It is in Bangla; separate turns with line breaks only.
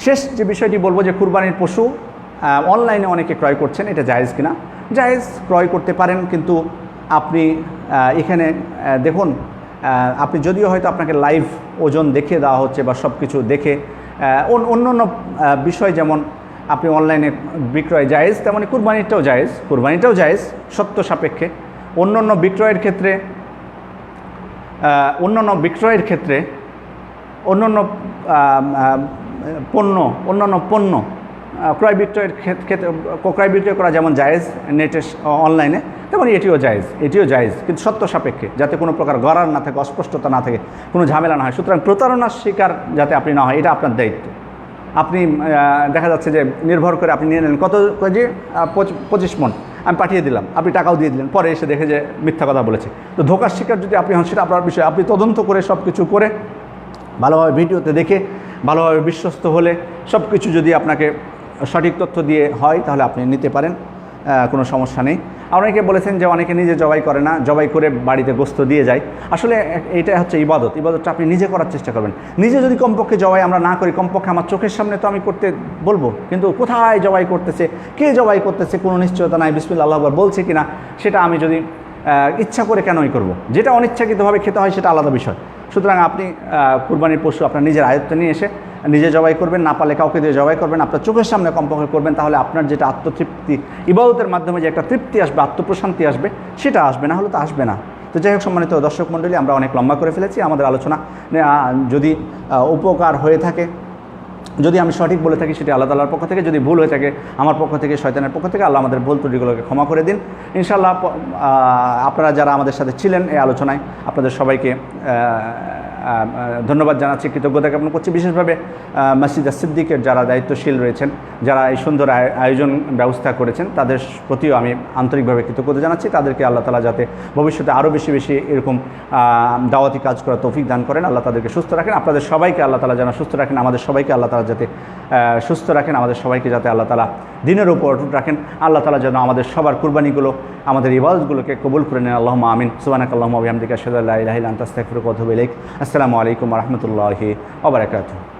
শেষ যে বিষয়টি বলবো যে কুরবানির পশু অনলাইনে অনেকে ক্রয় করছেন, এটা জায়েজ কিনা? জায়েজ, ক্রয় করতে পারেন, কিন্তু আপনি এখানে দেখুন, আপনি যদিও হয়তো আপনাকে লাইভ ওজন দেখে দেওয়া হচ্ছে বা সব কিছু দেখে অন্য অন্য বিষয় যেমন আপনি অনলাইনে বিক্রয় জায়েজ, তেমনি কুরবানিটাও জায়েজ সত্য সাপেক্ষে। অন্য বিক্রয়ের ক্ষেত্রে অন্যান্য পণ্য ক্রয় বিক্রয় করা যেমন জায়েজ নেটে অনলাইনে, তেমন এটিও জায়েজ, কিন্তু সত্য সাপেক্ষে, যাতে কোনো প্রকার গড়ার না থাকে, অস্পষ্টতা না থাকে, কোনো ঝামেলা না হয়। সুতরাং প্রতারণার শিকার যাতে আপনি না হয়, এটা আপনার দায়িত্ব। আপনি দেখা যাচ্ছে যে নির্ভর করে আপনি নিয়ে নেন কত কেজি, 25 মণ, আমি পাঠিয়ে দিলাম, আপনি টাকাও দিয়ে দিলেন, পরে এসে দেখে যে মিথ্যা কথা বলেছে। তো ধোঁকার শিকার যদি আপনি হন, সেটা আপনার বিষয়। আপনি তদন্ত করে সব কিছু করে ভালোভাবে ভিডিওতে দেখে ভালোভাবে বিশ্বস্ত হলে সব কিছু যদি আপনাকে সঠিক তথ্য দিয়ে হয়, তাহলে আপনি নিতে পারেন, কোনো সমস্যা নেই। অনেকে বলেছেন যে অনেকে নিজে জবাই করে না, জবাই করে বাড়িতে গোস্ত দিয়ে যায়। আসলে এটা হচ্ছে ইবাদতটা আপনি নিজে করার চেষ্টা করবেন। নিজে যদি কমপক্ষে জবাই আমরা না করি, কমপক্ষে আমার চোখের সামনে তো আমি করতে বলবো, কিন্তু কোথায় জবাই করতেছে, কে জবাই করতেছে, কোনো নিশ্চয়তা নাই, বিসমিল্লাহ আল্লাহু আকবার বলছে কিনা, সেটা আমি যদি ইচ্ছা করে কেনই করব। যেটা অনিচ্ছাকৃতভাবে খেতে হয় সেটা আলাদা বিষয়। সুতরাং আপনি কুরবানির পশু আপনার নিজের আয়ত্তে নিয়ে এসে নিজে জবাই করবেন, না পারলে কাউকে দিয়ে জবাই করবেন, আপনার চোখের সামনে কমপক্ষে করবেন। তাহলে আপনার যেটা আত্মতৃপ্তি, ইবাদতের মাধ্যমে যে একটা তৃপ্তি আসবে, আত্মপ্রশান্তি আসবে, সেটা আসবে, না হলে তো আসবে না। তো যাই হোক, সম্মানিত দর্শক মণ্ডলী, আমরা অনেক লম্বা করে ফেলেছি আমাদের আলোচনা। যদি উপকার হয়ে থাকে, যদি আমি সঠিক বলে থাকি, সেটি আল্লাহ তাআলার পক্ষ থেকে, যদি ভুল হয়ে থাকে আমার পক্ষ থেকে, শয়তানের পক্ষ থেকে, আল্লাহ আমাদের ভুল ত্রুটিগুলোকে ক্ষমা করে দিন ইনশাআল্লাহ। আপনারা যারা আমাদের সাথে ছিলেন এই আলোচনায়, আপনাদের সবাইকে ধন্যবাদ জানাচ্ছি, কৃতজ্ঞতা জ্ঞাপন করছি। বিশেষভাবে মসজিদ সিদ্দিকের যারা দায়িত্বশীল রয়েছেন, যারা এই সুন্দর আয়োজন ব্যবস্থা করেছেন, তাদের প্রতিও আমি আন্তরিকভাবে কৃতজ্ঞতা জানাচ্ছি। তাদেরকে আল্লাহ তাআলা যাতে ভবিষ্যতে আরও বেশি এরকম দাওয়াতি কাজ করার তৌফিক দান করেন, আল্লাহ তাদেরকে সুস্থ রাখেন। আপনাদের সবাইকে আল্লাহ তাআলা যেন সুস্থ রাখেন, আমাদের সবাইকে আল্লাহ তাআলা যাতে সুস্থ রাখেন, আমাদের সবাইকে যাতে আল্লাহ তাআলা দিনের উপর অটুট রাখেন। আল্লাহ তাআলা যেন আমাদের সবার কুরবানিগুলো, আমাদের ইবাদতগুলোকে কবুল করে নেন। আল্লাহুম্মা আমিন। সুবহানাকাল্লাহুম্মা ওয়া বিহামদিকা আশহাদু আল্লা ইলাহা ইল্লা আনতা আস্তাগফিরুকা ওয়া আতুবু ইলাইক। আসসালামু আলাইকুম ওয়া রাহমাতুল্লাহি ওয়া বারাকাতুহু।